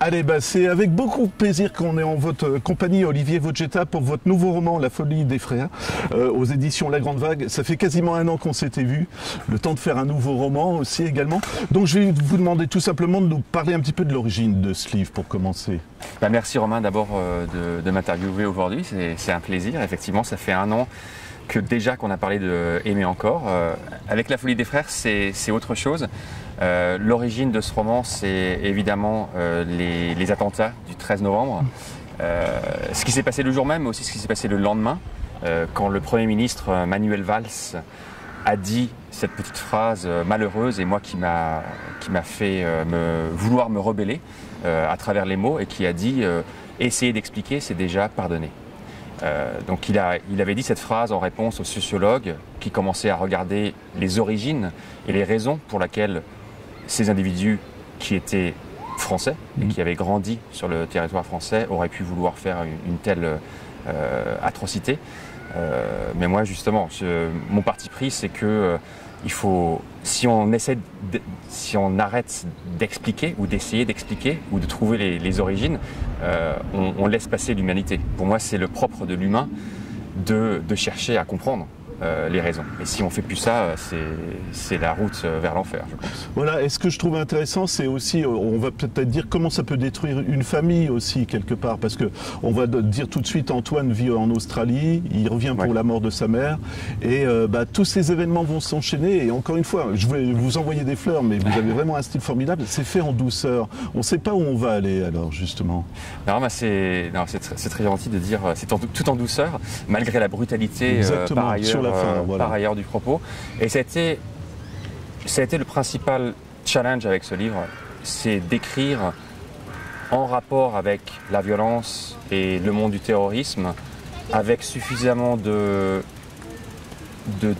Allez, c'est avec beaucoup de plaisir qu'on est en votre compagnie, Olivier Vogetta, pour votre nouveau roman, La folie des frères, aux éditions La Grande Vague. Ça fait quasiment un an qu'on s'était vus, le temps de faire un nouveau roman aussi également. Donc je vais vous demander tout simplement de nous parler un petit peu de l'origine de ce livre pour commencer. Merci Romain d'abord de m'interviewer aujourd'hui, c'est un plaisir. Effectivement, ça fait un an qu'on a parlé de Aimer encore. Avec La folie des frères, c'est autre chose. L'origine de ce roman, c'est évidemment les attentats du 13 novembre. Ce qui s'est passé le jour même, mais aussi ce qui s'est passé le lendemain, quand le Premier ministre Manuel Valls a dit cette petite phrase malheureuse et moi qui m'a fait vouloir me rebeller à travers les mots, et qui a dit essayer d'expliquer, c'est déjà pardonner. Donc il avait dit cette phrase en réponse aux sociologues qui commençaient à regarder les origines et les raisons pour lesquelles ces individus qui étaient français et qui avaient grandi sur le territoire français auraient pu vouloir faire une telle atrocité. Mais moi justement, mon parti pris, c'est que il faut, si on arrête d'expliquer ou d'essayer d'expliquer ou de trouver les origines, on laisse passer l'humanité. Pour moi, c'est le propre de l'humain de chercher à comprendre les raisons. Et si on fait plus ça, c'est la route vers l'enfer, je pense. Voilà, et ce que je trouve intéressant, c'est aussi, on va peut-être dire comment ça peut détruire une famille aussi, quelque part, parce que on va dire tout de suite, Antoine vit en Australie, il revient pour la mort de sa mère, et tous ces événements vont s'enchaîner, et encore une fois, je vais vous envoyer des fleurs, mais vous avez vraiment un style formidable, c'est fait en douceur. On ne sait pas où on va aller, alors, justement. Non, c'est très gentil de dire, c'est tout en douceur, malgré la brutalité par ailleurs. Par ailleurs du propos. Et ça a été le principal challenge avec ce livre, c'est d'écrire en rapport avec la violence et le monde du terrorisme, avec suffisamment de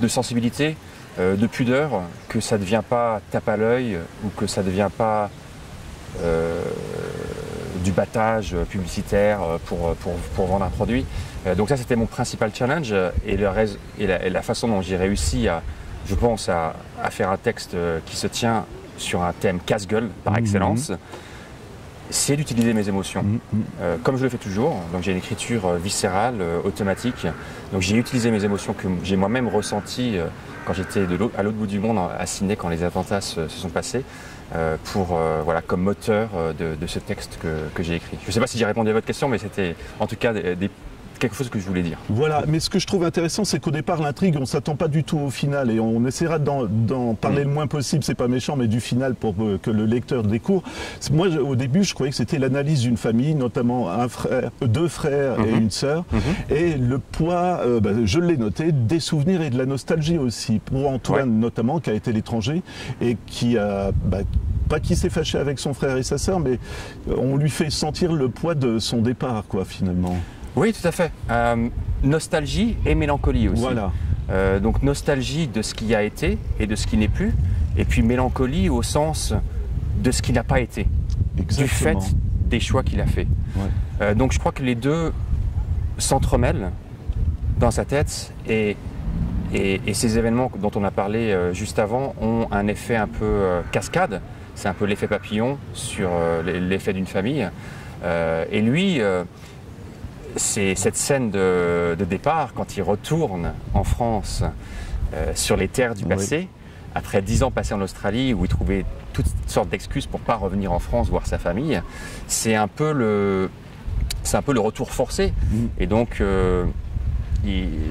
sensibilité, de pudeur, que ça ne devient pas tape à l'œil ou que ça ne devient pas du battage publicitaire pour vendre un produit. Donc ça, c'était mon principal challenge, et la façon dont j'ai réussi je pense, à faire un texte qui se tient sur un thème casse-gueule par excellence, c'est d'utiliser mes émotions, comme je le fais toujours. Donc j'ai une écriture viscérale, automatique. Donc j'ai utilisé mes émotions que j'ai moi-même ressenties quand j'étais à l'autre bout du monde, à Sydney, quand les attentats se sont passés, comme moteur de ce texte que j'ai écrit. Je ne sais pas si j'ai répondu à votre question, mais c'était en tout cas quelque chose que je voulais dire. Voilà, mais ce que je trouve intéressant, c'est qu'au départ, l'intrigue, on ne s'attend pas du tout au final, et on essaiera d'en parler le moins possible, c'est pas méchant, mais du final pour que le lecteur découvre. Moi, au début, je croyais que c'était l'analyse d'une famille, notamment deux frères et une sœur, et le poids, je l'ai noté, des souvenirs et de la nostalgie aussi, pour Antoine notamment, qui a été l'étranger, et qui a... pas qu'il s'est fâché avec son frère et sa sœur, mais on lui fait sentir le poids de son départ, quoi, finalement. Oui, tout à fait. Nostalgie et mélancolie aussi. Voilà. Donc nostalgie de ce qui a été et de ce qui n'est plus, et puis mélancolie au sens de ce qui n'a pas été. Exactement. Du fait des choix qu'il a fait. Ouais. Donc je crois que les deux s'entremêlent dans sa tête, et ces événements dont on a parlé juste avant ont un effet un peu cascade. C'est un peu l'effet papillon sur l'effet d'une famille. Et lui... c'est cette scène de départ, quand il retourne en France sur les terres du passé, après 10 ans passés en Australie, où il trouvait toutes sortes d'excuses pour ne pas revenir en France voir sa famille. C'est un peu le retour forcé. Et donc,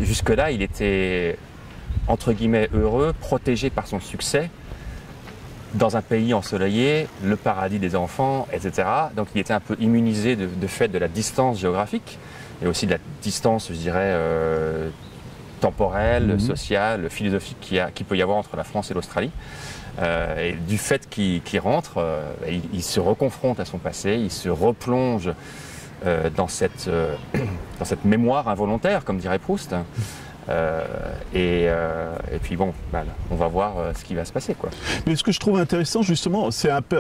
jusque-là, il était, entre guillemets, heureux, protégé par son succès, dans un pays ensoleillé, le paradis des enfants, etc. Donc il était un peu immunisé de fait de la distance géographique, et aussi de la distance, je dirais, temporelle, sociale, philosophique qu'il peut y avoir entre la France et l'Australie. Et du fait qu'il rentre, il se reconfronte à son passé, il se replonge dans cette mémoire involontaire, comme dirait Proust. Et puis bon, bah, on va voir ce qui va se passer, quoi. Mais ce que je trouve intéressant justement,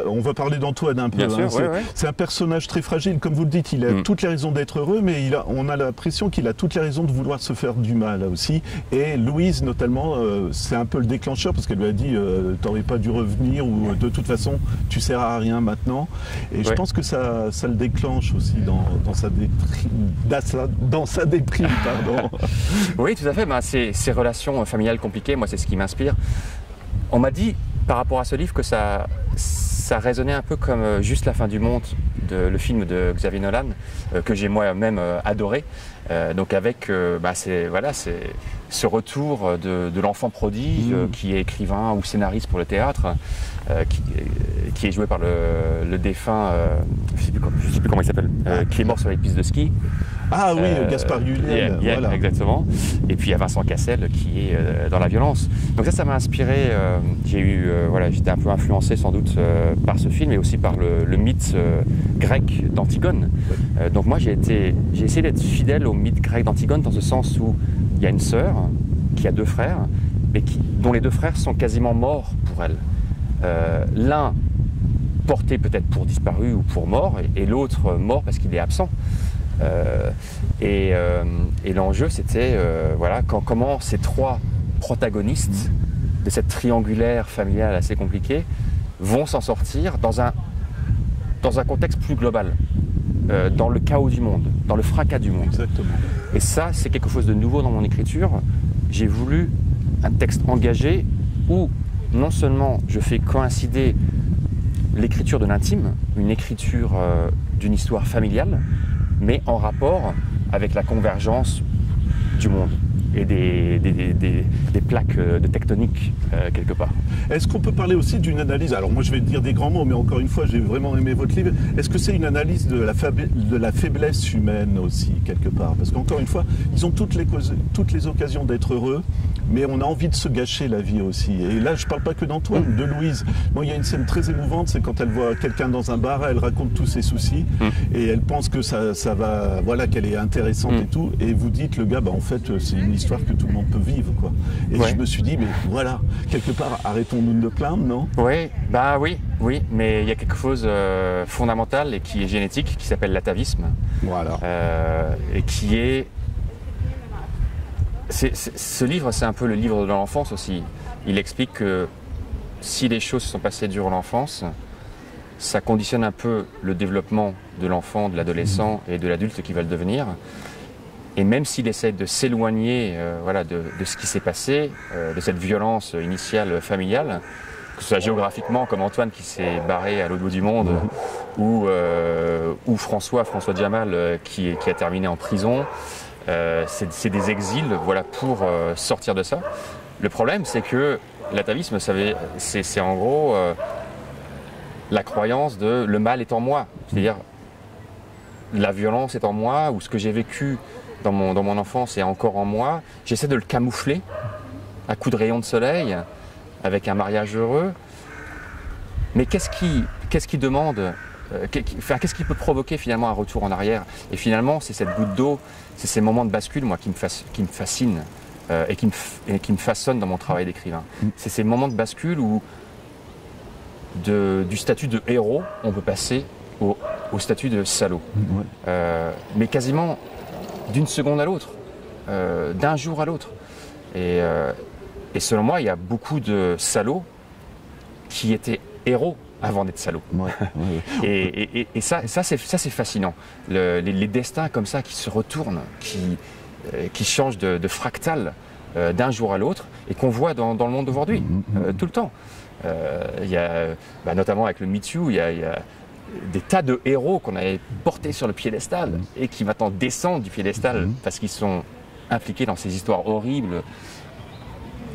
on va parler d'Antoine un peu. Bien sûr, c'est un personnage très fragile, comme vous le dites, il a toutes les raisons d'être heureux, mais on a l'impression qu'il a toutes les raisons de vouloir se faire du mal aussi. Et Louise notamment, c'est un peu le déclencheur parce qu'elle lui a dit t'aurais pas dû revenir ou de toute façon tu sers à rien maintenant. Et je pense que ça le déclenche aussi dans sa déprime, pardon. Oui, tout à fait. Ben, ces relations familiales compliquées, moi, c'est ce qui m'inspire. On m'a dit, par rapport à ce livre, que ça résonnait un peu comme Juste la fin du monde, le film de Xavier Dolan, que j'ai moi-même adoré. Donc avec ce retour de l'enfant prodige qui est écrivain ou scénariste pour le théâtre, qui est joué par le défunt, je ne sais plus comment il s'appelle, qui est mort sur les pistes de ski. Ah oui, Gaspard Ulliel. Voilà. Exactement. Et puis il y a Vincent Cassel qui est dans la violence. Donc ça m'a inspiré. J'étais un peu influencé sans doute par ce film et aussi par le mythe grec d'Antigone. Donc moi j'ai essayé d'être fidèle au mythe grec d'Antigone dans ce sens où il y a une sœur qui a 2 frères, mais dont les 2 frères sont quasiment morts pour elle. L'un porté peut-être pour disparu ou pour mort, et l'autre mort parce qu'il est absent. Et l'enjeu c'était comment ces 3 protagonistes de cette triangulaire familiale assez compliquée vont s'en sortir dans un contexte plus global, dans le chaos du monde, dans le fracas du monde. Exactement. Et ça, c'est quelque chose de nouveau dans mon écriture. J'ai voulu un texte engagé où non seulement je fais coïncider l'écriture de l'intime, une écriture d'une histoire familiale, mais en rapport avec la convergence du monde et des plaques de tectonique quelque part. Est-ce qu'on peut parler aussi d'une analyse, alors moi je vais dire des grands mots, mais encore une fois j'ai vraiment aimé votre livre, est-ce que c'est une analyse de la faiblesse humaine aussi quelque part? Parce qu'encore une fois, ils ont toutes les occasions d'être heureux, mais on a envie de se gâcher la vie aussi. Et là je ne parle pas que d'Antoine, de Louise. Bon, il y a une scène très émouvante, c'est quand elle voit quelqu'un dans un bar, elle raconte tous ses soucis, et elle pense que ça va, voilà, qu'elle est intéressante et tout, et vous dites le gars, en fait c'est une histoire que tout le monde peut vivre, quoi. Et je me suis dit, mais voilà, quelque part, arrêtons-nous de plaindre, non? Oui, mais il y a quelque chose fondamental et qui est génétique, qui s'appelle l'atavisme. Voilà. Et qui est... Ce livre, c'est un peu le livre de l'enfance aussi. Il explique que si les choses se sont passées durant l'enfance, ça conditionne un peu le développement de l'enfant, de l'adolescent et de l'adulte qui va le devenir. Et même s'il essaie de s'éloigner de ce qui s'est passé, de cette violence initiale familiale, que ce soit géographiquement comme Antoine qui s'est barré à l'autre bout du monde, ou François Djamal qui a terminé en prison, c'est des exils pour sortir de ça. Le problème c'est que l'atavisme c'est en gros la croyance de le mal est en moi, c'est-à-dire la violence est en moi, ou ce que j'ai vécu dans mon enfance est encore en moi, j'essaie de le camoufler à coups de rayons de soleil, avec un mariage heureux. Mais qu'est-ce qui demande, qu'est-ce qui peut provoquer finalement un retour en arrière? Et finalement, c'est cette goutte d'eau, c'est ces moments de bascule, moi, qui me fascinent et qui me façonnent dans mon travail d'écrivain. C'est ces moments de bascule où du statut de héros, on peut passer au statut de salaud. Mais quasiment d'une seconde à l'autre, d'un jour à l'autre. Et selon moi, il y a beaucoup de salauds qui étaient héros avant d'être salauds. Et ça c'est fascinant. Les destins comme ça qui se retournent, qui changent de fractal d'un jour à l'autre et qu'on voit dans le monde d'aujourd'hui, tout le temps. Il y a, notamment avec le Me Too, il y a des tas de héros qu'on avait portés sur le piédestal et qui maintenant descendent du piédestal parce qu'ils sont impliqués dans ces histoires horribles,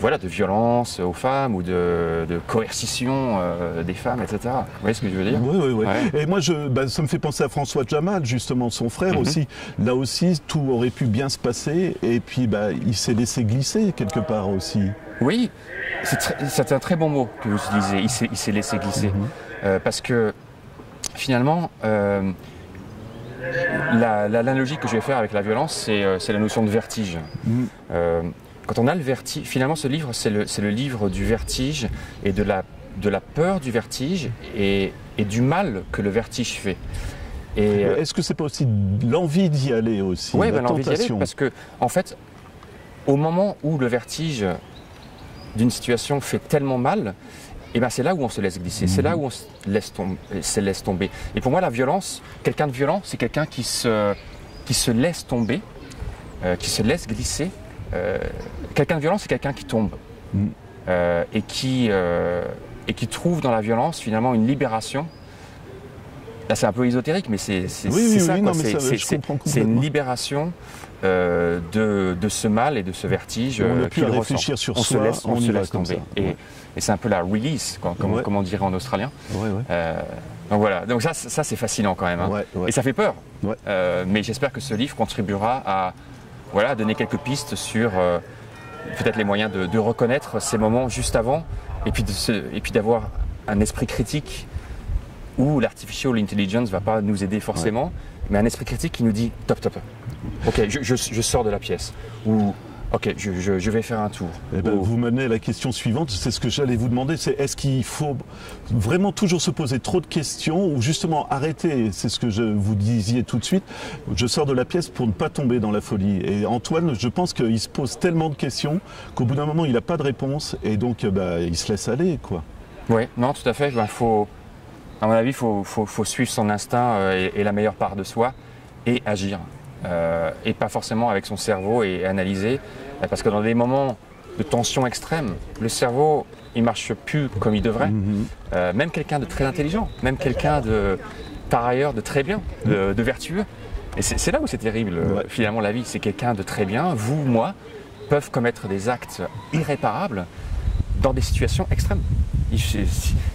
de violence aux femmes ou de coercition des femmes, etc. Vous voyez ce que je veux dire? Oui. Ouais. Et moi, ça me fait penser à François Djamal, justement, son frère aussi. Là aussi, tout aurait pu bien se passer et puis il s'est laissé glisser quelque part aussi. Oui, c'est un très bon mot que vous utilisez, il s'est laissé glisser. Parce que finalement, l'analogie que je vais faire avec la violence, c'est la notion de vertige. quand on a le vertige, finalement ce livre c'est le livre du vertige et de la peur du vertige et du mal que le vertige fait. Est-ce que c'est pas aussi l'envie d'y aller aussi? Oui, la l'envie d'y aller, parce que en fait, au moment où le vertige d'une situation fait tellement mal, et ben c'est là où on se laisse glisser, c'est là où on se laisse tomber. Et pour moi, la violence, quelqu'un de violent, c'est quelqu'un qui se laisse tomber, qui se laisse glisser. Quelqu'un de violent, c'est quelqu'un qui tombe et qui trouve dans la violence finalement une libération. Là, c'est un peu ésotérique, mais c'est ça. C'est une libération de ce mal et de ce vertige. On n'a plus à réfléchir sur on soi, on se laisse tomber. Ouais. Et c'est un peu la release, comme on dirait en australien. Donc voilà, donc ça c'est fascinant quand même. Hein. Et ça fait peur. Mais j'espère que ce livre contribuera à donner quelques pistes sur peut-être les moyens de reconnaître ces moments juste avant, et puis d'avoir un esprit critique où l'artificial intelligence ne va pas nous aider forcément, mais un esprit critique qui nous dit top, ok, je sors de la pièce, ou ok, je vais faire un tour. Vous menez à la question suivante, c'est ce que j'allais vous demander, c'est est-ce qu'il faut vraiment toujours se poser trop de questions ou justement arrêter, c'est ce que vous disiez tout de suite, je sors de la pièce pour ne pas tomber dans la folie. Et Antoine, je pense qu'il se pose tellement de questions qu'au bout d'un moment il n'a pas de réponse et donc il se laisse aller, quoi. Oui, non, tout à fait, à mon avis, il faut suivre son instinct et la meilleure part de soi et agir. Et pas forcément avec son cerveau et analyser, parce que dans des moments de tension extrême, le cerveau il marche plus comme il devrait. Même quelqu'un de très intelligent, même quelqu'un par ailleurs de très bien, de vertueux. Et c'est là où c'est terrible finalement la vie, c'est quelqu'un de très bien, vous, moi, peuvent commettre des actes irréparables dans des situations extrêmes.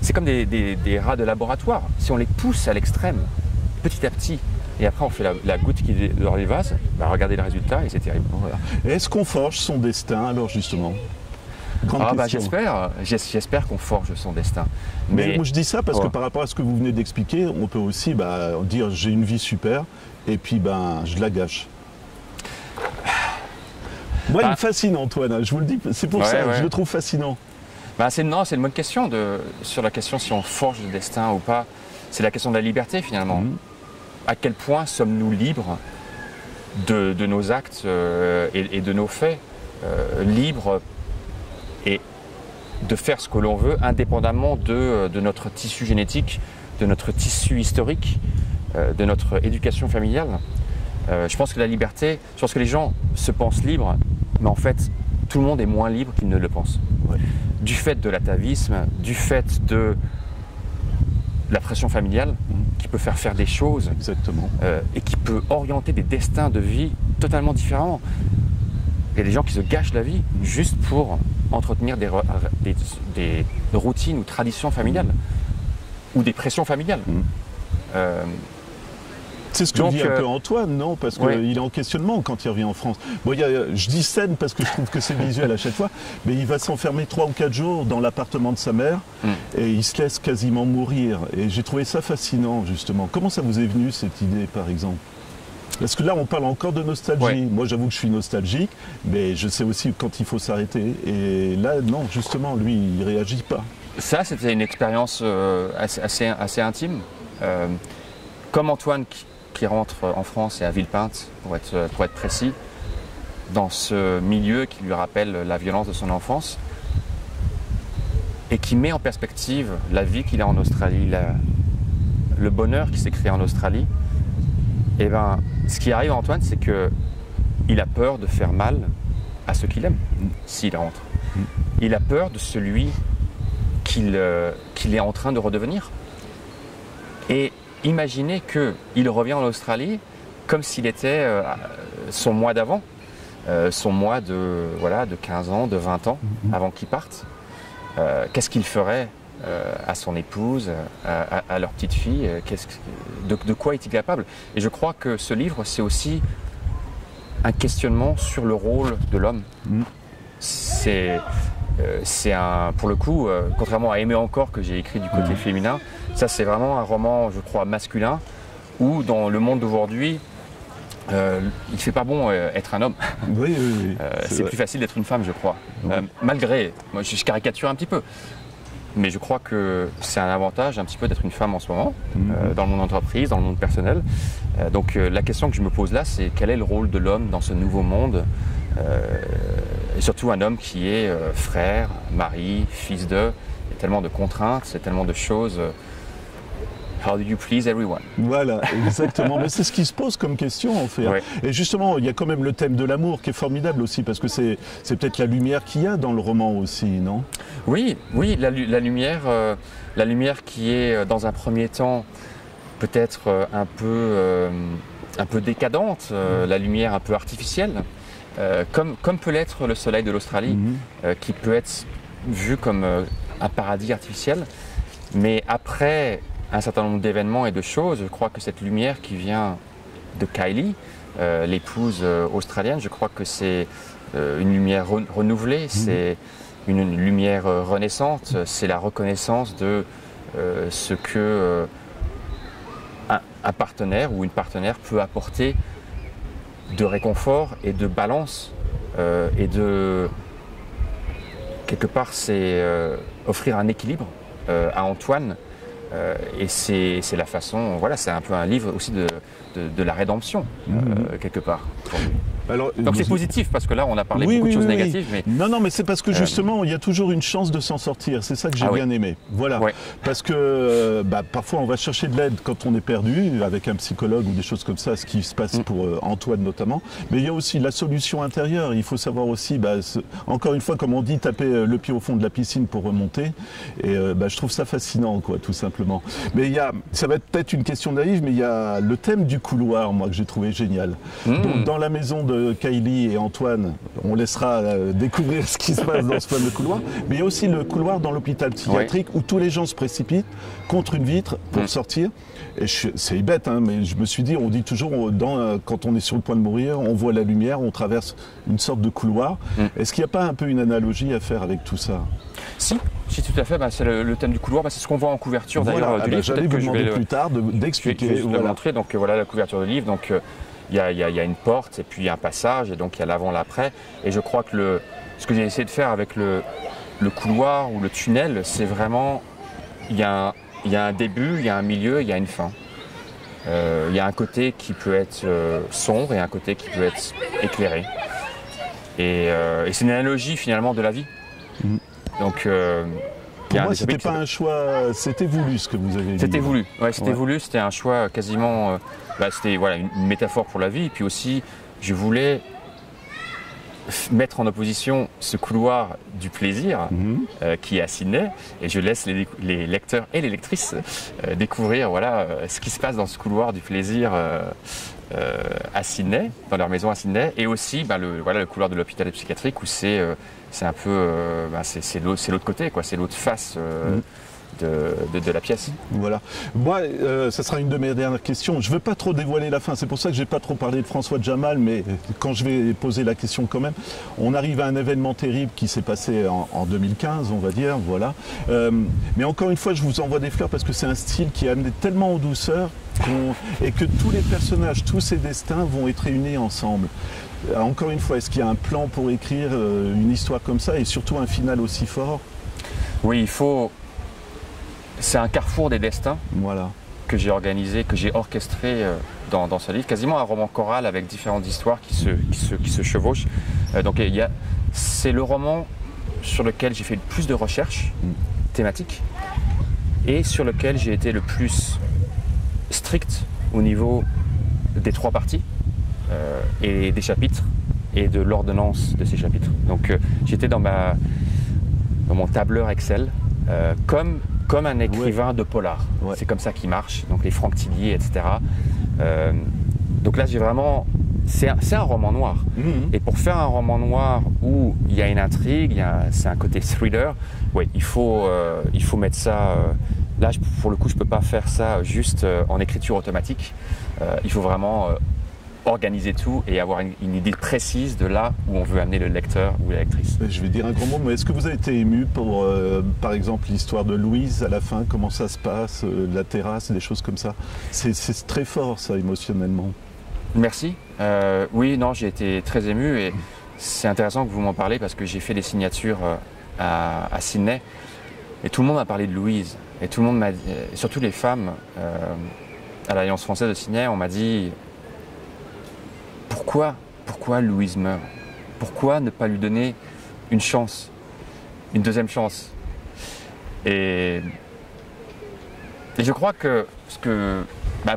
C'est comme des rats de laboratoire, si on les pousse à l'extrême, petit à petit, et après on fait la goutte qui est dans les vases, regardez le résultat et c'est terrible. Voilà. Est-ce qu'on forge son destin alors justement? J'espère qu'on forge son destin. Mais moi je dis ça parce que par rapport à ce que vous venez d'expliquer, on peut aussi dire j'ai une vie super et puis je la gâche. Moi il me fascine Antoine, je vous le dis, c'est pour ça, je le trouve fascinant. C'est une bonne question sur la question si on forge le destin ou pas. C'est la question de la liberté finalement. À quel point sommes-nous libres de nos actes et de nos faits, libres et de faire ce que l'on veut indépendamment de notre tissu génétique, de notre tissu historique, de notre éducation familiale. Je pense que la liberté, je pense que les gens se pensent libres, mais en fait tout le monde est moins libre qu'il ne le pense. Du fait de l'atavisme, du fait de la pression familiale qui peut faire des choses et qui peut orienter des destins de vie totalement différents. Il y a des gens qui se gâchent la vie juste pour entretenir des routines ou traditions familiales ou des pressions familiales. C'est ce que dit un peu Antoine, non? Parce qu'il est en questionnement quand il revient en France. Bon, je dis scène parce que je trouve que c'est visuel à chaque fois, mais il va s'enfermer 3 ou 4 jours dans l'appartement de sa mère et il se laisse quasiment mourir. Et j'ai trouvé ça fascinant, justement. Comment ça vous est venu, cette idée, par exemple? Parce que là, on parle encore de nostalgie. Moi, j'avoue que je suis nostalgique, mais je sais aussi quand il faut s'arrêter. Et là, non, justement, lui, il ne réagit pas. Ça, c'était une expérience assez intime. Comme Antoine qui rentre en France et à Villepinte, pour être précis, dans ce milieu qui lui rappelle la violence de son enfance et qui met en perspective la vie qu'il a en Australie, le bonheur qui s'est créé en Australie. Et ce qui arrive à Antoine, c'est qu'il a peur de faire mal à ceux qu'il aime s'il rentre. Il a peur de celui qu'il est en train de redevenir. Et imaginez qu'il revient en Australie comme s'il était son moi d'avant, son moi de 15 ans, de 20 ans, avant qu'il parte. Qu'est-ce qu'il ferait à son épouse, à leur petite fille, de quoi est-il capable? Et je crois que ce livre, c'est aussi un questionnement sur le rôle de l'homme. C'est pour le coup, contrairement à Aimer encore que j'ai écrit du côté féminin, ça c'est vraiment un roman, je crois, masculin, où dans le monde d'aujourd'hui, il fait pas bon être un homme. Oui, oui, oui. C'est plus facile d'être une femme, je crois. Malgré, moi je caricature un petit peu, mais je crois que c'est un avantage un petit peu d'être une femme en ce moment, dans le monde entreprise, dans le monde personnel. Donc la question que je me pose là, c'est quel est le rôle de l'homme dans ce nouveau monde, et surtout un homme qui est frère, mari, fils de. Il y a tellement de contraintes, c'est tellement de choses. How do you please everyone? Voilà, exactement. Mais c'est ce qui se pose comme question en fait. Ouais. Et justement, il y a quand même le thème de l'amour qui est formidable aussi, parce que c'est peut-être la lumière qu'il y a dans le roman aussi, non? Oui, oui, la lumière qui est dans un premier temps peut-être un peu décadente, la lumière un peu artificielle, comme peut l'être le soleil de l'Australie, qui peut être vu comme un paradis artificiel. Mais après un certain nombre d'événements et de choses, je crois que cette lumière qui vient de Kylie, l'épouse australienne, je crois que c'est une lumière renouvelée, c'est une lumière renaissante, c'est la reconnaissance de ce que un partenaire ou une partenaire peut apporter de réconfort et de balance, et de quelque part c'est offrir un équilibre à Antoine. Et c'est la façon, voilà, c'est un peu un livre aussi de la rédemption, quelque part. Alors, donc c'est positif, parce que là on a parlé beaucoup de choses négatives. Mais non, mais c'est parce que justement il y a toujours une chance de s'en sortir, c'est ça que j'ai bien aimé. Voilà, parce que parfois on va chercher de l'aide quand on est perdu, avec un psychologue ou des choses comme ça, ce qui se passe pour Antoine notamment, mais il y a aussi la solution intérieure, il faut savoir aussi, encore une fois comme on dit, taper le pied au fond de la piscine pour remonter, et je trouve ça fascinant, quoi, tout simplement. Mais ça va être peut-être une question naïve, mais il y a le thème du couloir, moi, que j'ai trouvé génial. Donc dans la maison de Kylie et Antoine, on laissera découvrir ce qui se passe dans ce fameux couloir, mais il y a aussi le couloir dans l'hôpital psychiatrique où tous les gens se précipitent contre une vitre pour sortir. Et c'est bête, hein, mais je me suis dit, on dit toujours, quand on est sur le point de mourir, on voit la lumière, on traverse une sorte de couloir. Est-ce qu'il n'y a pas un peu une analogie à faire avec tout ça? Si, tout à fait. C'est le thème du couloir. C'est ce qu'on voit en couverture d'ailleurs du livre. J'allais vous demander plus tard d'expliquer. Je vais montrer. Donc voilà la couverture du livre. Donc il y a une porte et puis il y a un passage, et donc il y a l'avant, l'après. Et je crois que ce que j'ai essayé de faire avec le couloir ou le tunnel, c'est vraiment, il y a un début, il y a un milieu, il y a une fin. Il y a un côté qui peut être sombre et un côté qui peut être éclairé. Et c'est une analogie finalement de la vie. Donc pour moi, c'était pas un choix, c'était voulu ce que vous avez dit. C'était voulu, c'était voulu, c'était un choix quasiment, c'était une métaphore pour la vie. Et puis aussi, je voulais mettre en opposition ce couloir du plaisir qui est à Sydney, et je laisse les lecteurs et les lectrices découvrir ce qui se passe dans ce couloir du plaisir à Sydney, dans leur maison à Sydney, et aussi le couloir de l'hôpital psychiatrique où c'est un peu c'est l'autre côté, quoi, c'est l'autre face de la pièce. Voilà. Moi, ça sera une de mes dernières questions. Je ne veux pas trop dévoiler la fin, c'est pour ça que je n'ai pas trop parlé de François Jamal, mais quand je vais poser la question quand même, on arrive à un événement terrible qui s'est passé en 2015, on va dire, voilà. Mais encore une fois, je vous envoie des fleurs parce que c'est un style qui est amené tellement en douceur et que tous les personnages, tous ces destins vont être réunis ensemble. Encore une fois, est-ce qu'il y a un plan pour écrire une histoire comme ça et surtout un final aussi fort? Oui, il faut... C'est un carrefour des destins que j'ai organisé, que j'ai orchestré dans ce livre, quasiment un roman choral avec différentes histoires qui se chevauchent. Donc c'est le roman sur lequel j'ai fait le plus de recherches thématiques et sur lequel j'ai été le plus strict au niveau des 3 parties et des chapitres et de l'ordonnance de ces chapitres. Donc j'étais dans mon tableur Excel comme un écrivain de polar. C'est comme ça qu'il marche, donc les Franck Tillier, etc. Donc là, j'ai vraiment... C'est un roman noir. Et pour faire un roman noir où il y a une intrigue, c'est un côté thriller, il faut mettre ça... là, pour le coup, je ne peux pas faire ça juste en écriture automatique. Il faut vraiment organiser tout et avoir une idée précise de là où on veut amener le lecteur ou la lectrice. Je vais dire un grand mot, mais est-ce que vous avez été ému pour, par exemple, l'histoire de Louise à la fin, comment ça se passe, la terrasse, des choses comme ça? C'est très fort, ça, émotionnellement. Merci. Oui, non, j'ai été très ému et c'est intéressant que vous m'en parlez parce que j'ai fait des signatures à Sydney et tout le monde m'a parlé de Louise. Et tout le monde m'a dit, surtout les femmes à l'Alliance française de Sydney, on m'a dit pourquoi Louise meurt? Pourquoi ne pas lui donner une chance, une deuxième chance? Et je crois que,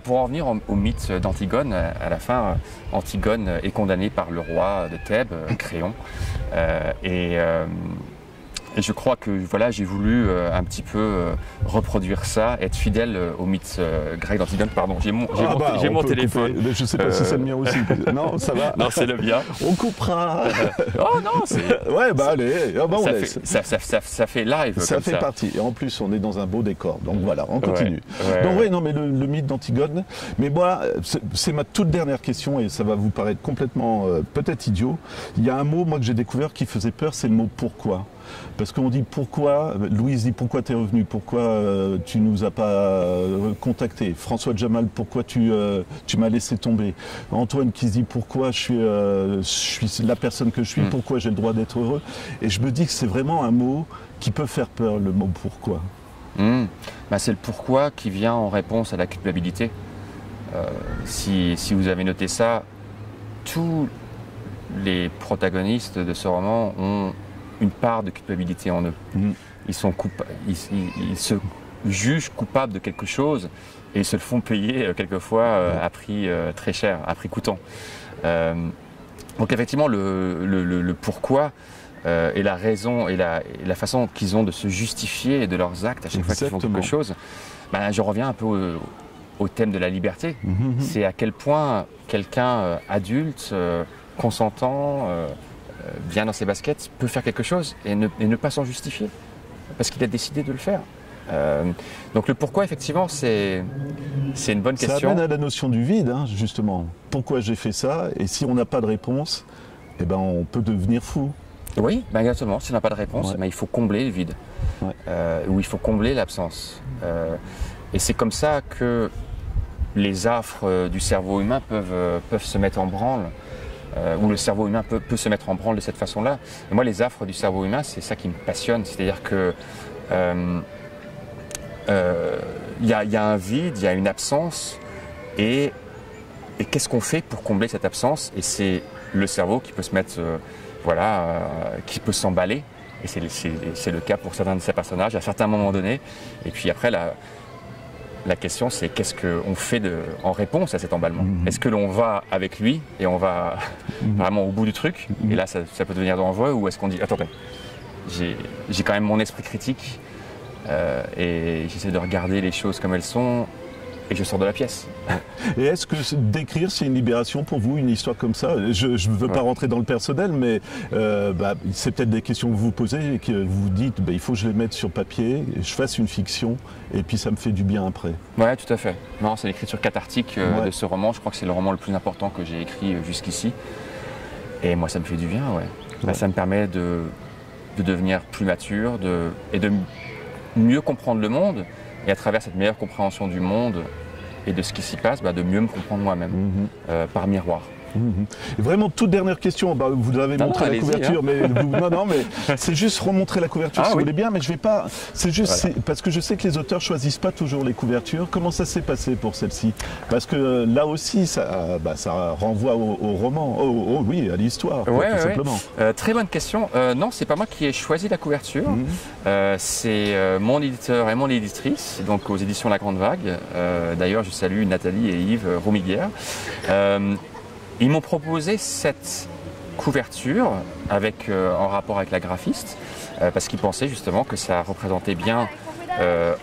pour en revenir au mythe d'Antigone, à la fin, Antigone est condamnée par le roi de Thèbes, Créon. Et je crois que voilà, j'ai voulu un petit peu reproduire ça, être fidèle au mythe grec d'Antigone. Pardon, j'ai mon téléphone. Je ne sais pas si c'est le mien aussi. Non, ça va. Non, c'est le mien. On coupera. Oh non, c'est. Ouais, bah allez, on laisse. Ça fait live. Ça comme fait ça. partie. Et en plus, on est dans un beau décor. Donc voilà, on continue. Ouais, Donc oui, non, mais le mythe d'Antigone. Mais moi, c'est ma toute dernière question et ça va vous paraître complètement peut-être idiot. Il y a un mot, moi, que j'ai découvert qui faisait peur, c'est le mot pourquoi. Parce qu'on dit pourquoi, Louise dit pourquoi tu es revenu, pourquoi tu nous as pas contacté. François Jamal, pourquoi tu m'as laissé tomber. Antoine qui se dit pourquoi je suis la personne que je suis, pourquoi j'ai le droit d'être heureux. Et je me dis que c'est vraiment un mot qui peut faire peur, le mot pourquoi. C'est le pourquoi qui vient en réponse à la culpabilité. Si vous avez noté ça, tous les protagonistes de ce roman ont une part de culpabilité en eux. Ils se jugent coupables de quelque chose et ils se le font payer quelquefois à prix très cher, à prix coûtant. Donc effectivement, le pourquoi et la raison et la façon qu'ils ont de se justifier de leurs actes à chaque fois qu'ils font quelque chose, je reviens un peu au thème de la liberté. C'est à quel point quelqu'un adulte, consentant, bien dans ses baskets, peut faire quelque chose et ne pas s'en justifier, parce qu'il a décidé de le faire. Donc le pourquoi, effectivement, c'est une bonne question. Ça amène à la notion du vide, hein, justement. Pourquoi j'ai fait ça? Et si on n'a pas de réponse, on peut devenir fou. Oui, exactement. Si on n'a pas de réponse, il faut combler le vide, ou il faut combler l'absence. Et c'est comme ça que les affres du cerveau humain peuvent se mettre en branle. Où le cerveau humain peut se mettre en branle de cette façon-là. Et moi, les affres du cerveau humain, c'est ça qui me passionne. C'est-à-dire que y a un vide, il y a une absence, et qu'est-ce qu'on fait pour combler cette absence? Et c'est le cerveau qui peut se mettre, qui peut s'emballer. Et c'est le cas pour certains de ces personnages à certains moments donnés. Et puis après, la question, c'est qu'est-ce qu'on fait en réponse à cet emballement? Est-ce que l'on va avec lui et on va vraiment au bout du truc? Et là, ça peut devenir dangereux. Ou est-ce qu'on dit, attendez, j'ai quand même mon esprit critique et j'essaie de regarder les choses comme elles sont et je sors de la pièce. Et est-ce que d'écrire, c'est une libération pour vous, une histoire comme ça? Je ne veux pas rentrer dans le personnel, mais c'est peut-être des questions que vous vous posez et que vous vous dites, il faut que je les mette sur papier, je fasse une fiction, et puis ça me fait du bien après. Oui, tout à fait. Non, c'est l'écriture cathartique de ce roman. Je crois que c'est le roman le plus important que j'ai écrit jusqu'ici. Et moi, ça me fait du bien, ça me permet de devenir plus mature et de mieux comprendre le monde. Et à travers cette meilleure compréhension du monde et de ce qui s'y passe, de mieux me comprendre moi-même, par miroir. Et vraiment, toute dernière question, vous avez montré la couverture, mais c'est juste remontrer la couverture si vous voulez bien, mais je vais pas, c'est juste parce que je sais que les auteurs choisissent pas toujours les couvertures. Comment ça s'est passé pour celle-ci? Parce que là aussi, ça renvoie au roman, à l'histoire, tout simplement. Très bonne question. Non, c'est pas moi qui ai choisi la couverture, c'est mon éditeur et mon éditrice, donc aux éditions La Grande Vague. D'ailleurs, je salue Nathalie et Yves Romiguière. Ils m'ont proposé cette couverture en rapport avec la graphiste, parce qu'ils pensaient justement que ça représentait bien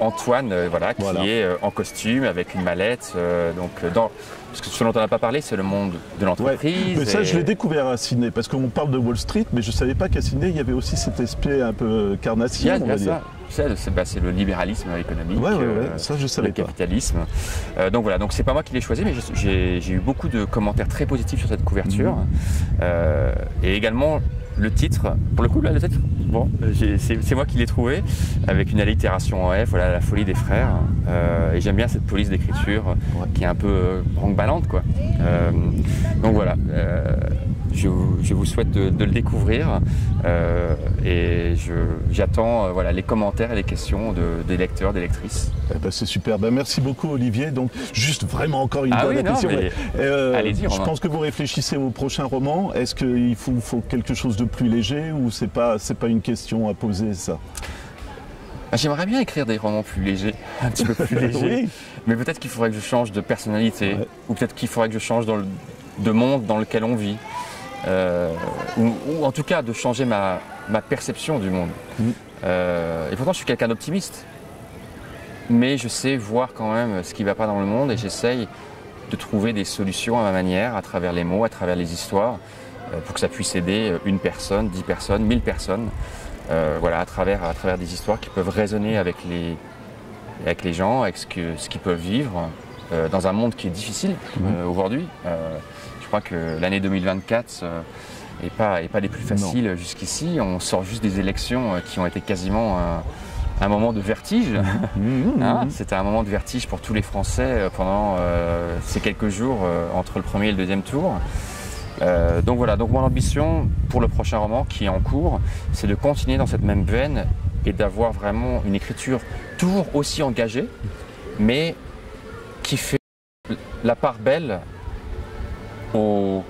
Antoine, qui est en costume avec une mallette. Parce que ce dont on n'a pas parlé, c'est le monde de l'entreprise. Mais ça, je l'ai découvert à Sydney, parce qu'on parle de Wall Street, mais je ne savais pas qu'à Sydney, il y avait aussi cet aspect un peu carnassier, on va dire. C'est le libéralisme économique, ça, je savais le capitalisme. Donc c'est pas moi qui l'ai choisi, mais j'ai eu beaucoup de commentaires très positifs sur cette couverture. Et également, le titre, pour le coup, là, le titre, bon, c'est moi qui l'ai trouvé, avec une allitération en F, voilà, la folie des frères. Et j'aime bien cette police d'écriture qui est un peu brinque-ballante, quoi. Donc voilà, je vous souhaite de le découvrir et j'attends voilà, les commentaires et les questions des lecteurs, des lectrices. Eh ben, c'est super, merci beaucoup Olivier. Donc juste vraiment encore une dernière question. Allez-y, je pense que vous réfléchissez au prochain roman. Est-ce qu'il faut quelque chose de plus léger ou c'est pas une question à poser ça? J'aimerais bien écrire des romans plus légers, un petit peu plus légers. Oui. Mais peut-être qu'il faudrait que je change de personnalité, ou peut-être qu'il faudrait que je change de monde dans lequel on vit. Ou en tout cas de changer ma perception du monde. Et pourtant je suis quelqu'un d'optimiste. Mais je sais voir quand même ce qui ne va pas dans le monde et j'essaye de trouver des solutions à ma manière, à travers les mots, à travers les histoires, pour que ça puisse aider une personne, 10 personnes, 1000 personnes, voilà, à travers des histoires qui peuvent résonner avec les gens, avec ce qu'ils peuvent vivre dans un monde qui est difficile aujourd'hui. Je crois que l'année 2024 n'est pas des plus faciles jusqu'ici. On sort juste des élections qui ont été quasiment un moment de vertige. C'était un moment de vertige pour tous les Français pendant ces quelques jours entre le premier et le deuxième tour. Donc voilà, donc mon ambition pour le prochain roman qui est en cours, c'est de continuer dans cette même veine et d'avoir vraiment une écriture toujours aussi engagée, mais qui fait la part belle aux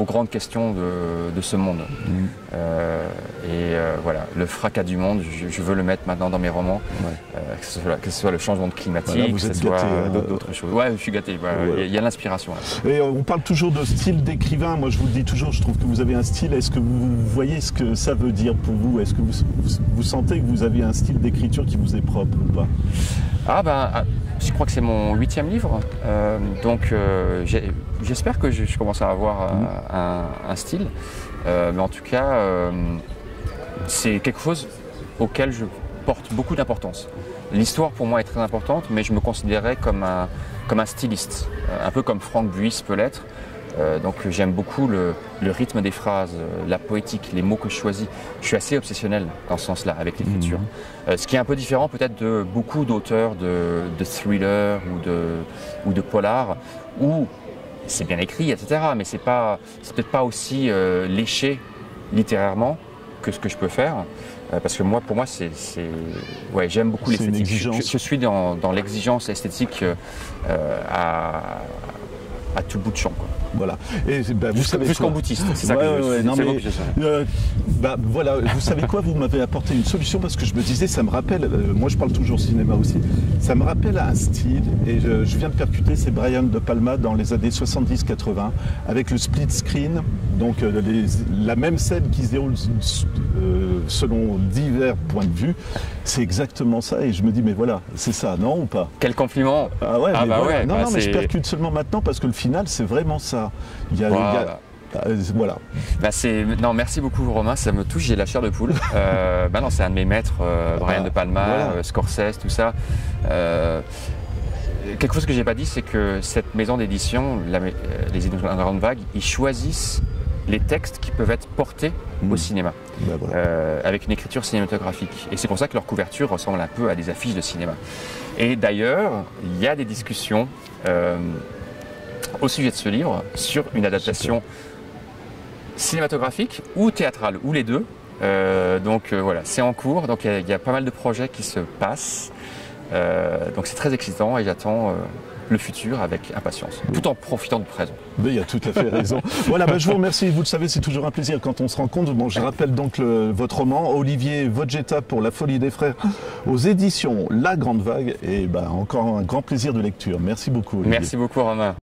grandes questions de ce monde. Voilà, le fracas du monde, je veux le mettre maintenant dans mes romans, que ce soit le changement climatique, que ce soit d'autres choses. Ouais, je suis gâté, il y a l'inspiration. Et on parle toujours de style d'écrivain, moi je vous le dis toujours, je trouve que vous avez un style, est-ce que vous voyez ce que ça veut dire pour vous? Est-ce que vous sentez que vous avez un style d'écriture qui vous est propre ou pas? Je crois que c'est mon 8e livre, donc j'espère que je commence à avoir un style, mais en tout cas c'est quelque chose auquel je porte beaucoup d'importance. L'histoire pour moi est très importante, mais je me considérais comme un styliste, un peu comme Franck Buys peut l'être. Donc j'aime beaucoup le rythme des phrases, la poétique, les mots que je choisis. Je suis assez obsessionnel dans ce sens-là avec l'écriture. Ce qui est un peu différent peut-être de beaucoup d'auteurs de thrillers ou de polar, où c'est bien écrit, etc. Mais c'est peut-être pas aussi léché littérairement que ce que je peux faire. Parce que pour moi, j'aime beaucoup l'esthétique. Je suis dans l'exigence esthétique à tout bout de champ, quoi. Voilà. Et vous savez plus qu'en boutiste, c'est ça que voilà, vous savez quoi, vous m'avez apporté une solution parce que je me disais, ça me rappelle, moi je parle toujours cinéma aussi, ça me rappelle un style, et je viens de percuter, c'est Brian De Palma dans les années 70-80, avec le split screen, donc la même scène qui se déroule selon divers points de vue, c'est exactement ça, et je me dis, mais voilà, c'est ça, non ou pas? Quel compliment! Ah ouais, mais je percute seulement maintenant parce que le final, c'est vraiment ça. Voilà. Non, merci beaucoup Romain, ça me touche, j'ai la chair de poule. Non, c'est un de mes maîtres, Brian De Palma, Scorsese, tout ça. Quelque chose que j'ai pas dit, c'est que cette maison d'édition, les éditions Grande Vague, ils choisissent les textes qui peuvent être portés au cinéma, avec une écriture cinématographique. Et c'est pour ça que leur couverture ressemble un peu à des affiches de cinéma. Et d'ailleurs, il y a des discussions au sujet de ce livre sur une adaptation cinématographique ou théâtrale, ou les deux. Voilà, c'est en cours, donc il y a pas mal de projets qui se passent. Donc c'est très excitant et j'attends le futur avec impatience, tout en profitant du présent. Mais il y a tout à fait raison. Voilà, je vous remercie. Vous le savez, c'est toujours un plaisir quand on se rencontre. Bon, je rappelle donc votre roman, Olivier Vogetta pour La Folie des Frères, aux éditions La Grande Vague. Et encore un grand plaisir de lecture. Merci beaucoup, Olivier. Merci beaucoup, Romain.